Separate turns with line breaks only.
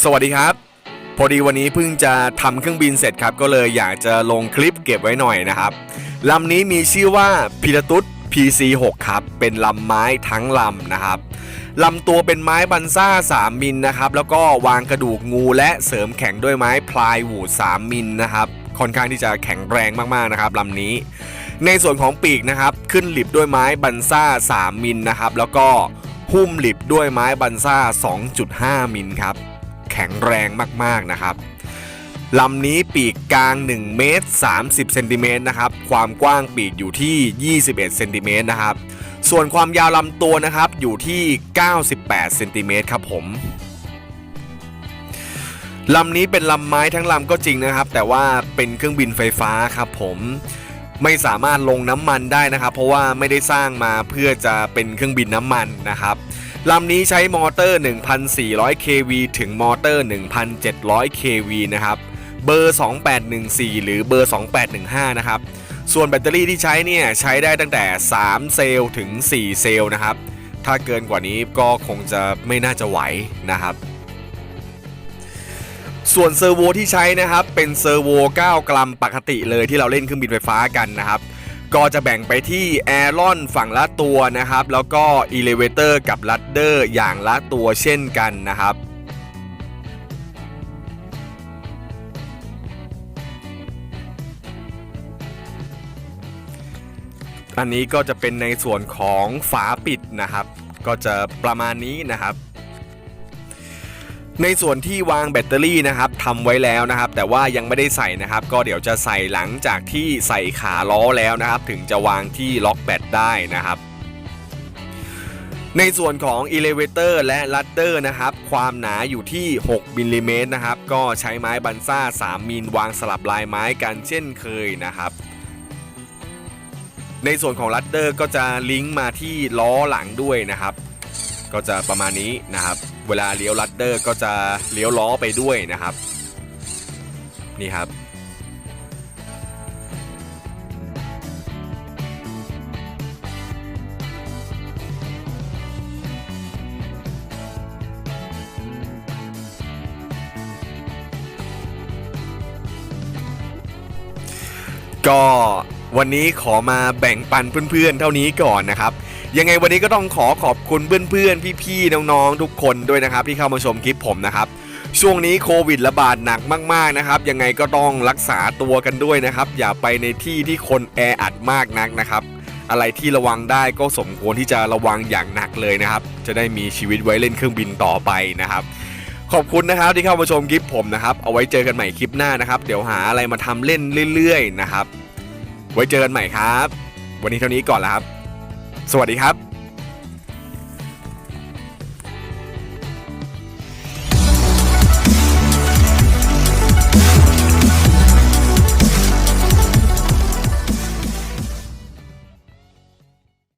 สวัสดีครับพอดีวันนี้เพิ่งจะทำเครื่องบินเสร็จครับก็เลยอยากจะลงคลิปเก็บไว้หน่อยนะครับลำนี้มีชื่อว่าพิราตุส PC6 ครับเป็นลำไม้ทั้งลำนะครับลำตัวเป็นไม้บันซ่า3มิลนะครับแล้วก็วางกระดูกงูและเสริมแข็งด้วยไม้พลายวูด3มิลนะครับค่อนข้างที่จะแข็งแรงมากๆนะครับลำนี้ในส่วนของปีกนะครับขึ้นหลิบด้วยไม้บันซ่า3มิลนะครับแล้วก็หุ้มหลิบด้วยไม้บันซ่า 2.5 มิลครับแข็งแรงมากๆนะครับลำนี้ปีกกลาง1เมตร30เซนติเมตรนะครับความกว้างปีกอยู่ที่21เซนติเมตรนะครับส่วนความยาวลำตัวนะครับอยู่ที่98เซนติเมตรครับผมลำนี้เป็นลำไม้ทั้งลำก็จริงนะครับแต่ว่าเป็นเครื่องบินไฟฟ้าครับผมไม่สามารถลงน้ำมันได้นะครับเพราะว่าไม่ได้สร้างมาเพื่อจะเป็นเครื่องบินน้ำมันนะครับลำนี้ใช้มอเตอร์ 1,400 kV ถึงมอเตอร์ 1,700 kV นะครับเบอร์ 2814 หรือเบอร์ 2815 นะครับส่วนแบตเตอรี่ที่ใช้เนี่ยใช้ได้ตั้งแต่3เซลล์ถึง4เซลล์นะครับถ้าเกินกว่านี้ก็คงจะไม่น่าจะไหวนะครับส่วนเซอร์โวที่ใช้นะครับเป็นเซอร์โว9กรัมปกติเลยที่เราเล่นเครื่องบินไฟฟ้ากันนะครับก็จะแบ่งไปที่แอรอนฝั่งละตัวนะครับแล้วก็อิเลเวเตอร์กับลัดเดอร์อย่างละตัวเช่นกันนะครับอันนี้ก็จะเป็นในส่วนของฝาปิดนะครับก็จะประมาณนี้นะครับในส่วนที่วางแบตเตอรี่นะครับทำไว้แล้วนะครับแต่ว่ายังไม่ได้ใส่นะครับก็เดี๋ยวจะใส่หลังจากที่ใส่ขาล้อแล้วนะครับถึงจะวางที่ล็อกแบตได้นะครับในส่วนของ Elevator และ Ladder นะครับความหนาอยู่ที่6มิลลิเมตรนะครับก็ใช้ไม้บันซ่า3มิลวางสลับลายไม้กันเช่นเคยนะครับในส่วนของ Ladder ก็จะลิงก์มาที่ล้อหลังด้วยนะครับก็จะประมาณนี้นะครับเวลาเลี้ยวลัดเดอร์ก็จะเลี้ยวล้อไปด้วยนะครับนี่ครับก็วันนี้ขอมาแบ่งปันเพื่อนๆเท่านี้ก่อนนะครับยังไงวันนี้ก็ต้องขอบคุณเพื่อนๆพี่ๆน้องๆทุกคนด้วยนะครับที่เข้ามาชมคลิปผมนะครับช่วงนี้โควิดระบาดหนักมากๆนะครับยังไงก็ต้องรักษาตัวกันด้วยนะครับอย่าไปในที่ที่คนแออัดมากนักนะครับอะไรที่ระวังได้ก็สมควรที่จะระวังอย่างหนักเลยนะครับจะได้มีชีวิตไว้เล่นเครื่องบินต่อไปนะครับขอบคุณนะครับที่เข้ามาชมคลิปผมนะครับเอาไว้เจอกันใหม่คลิปหน้านะครับเดี๋ยวหาอะไรมาทำเล่นเรื่อยๆนะครับไว้เจอกันใหม่ครับวันนี้เท่านี้ก่อนแล้วครับสวัสดีครับ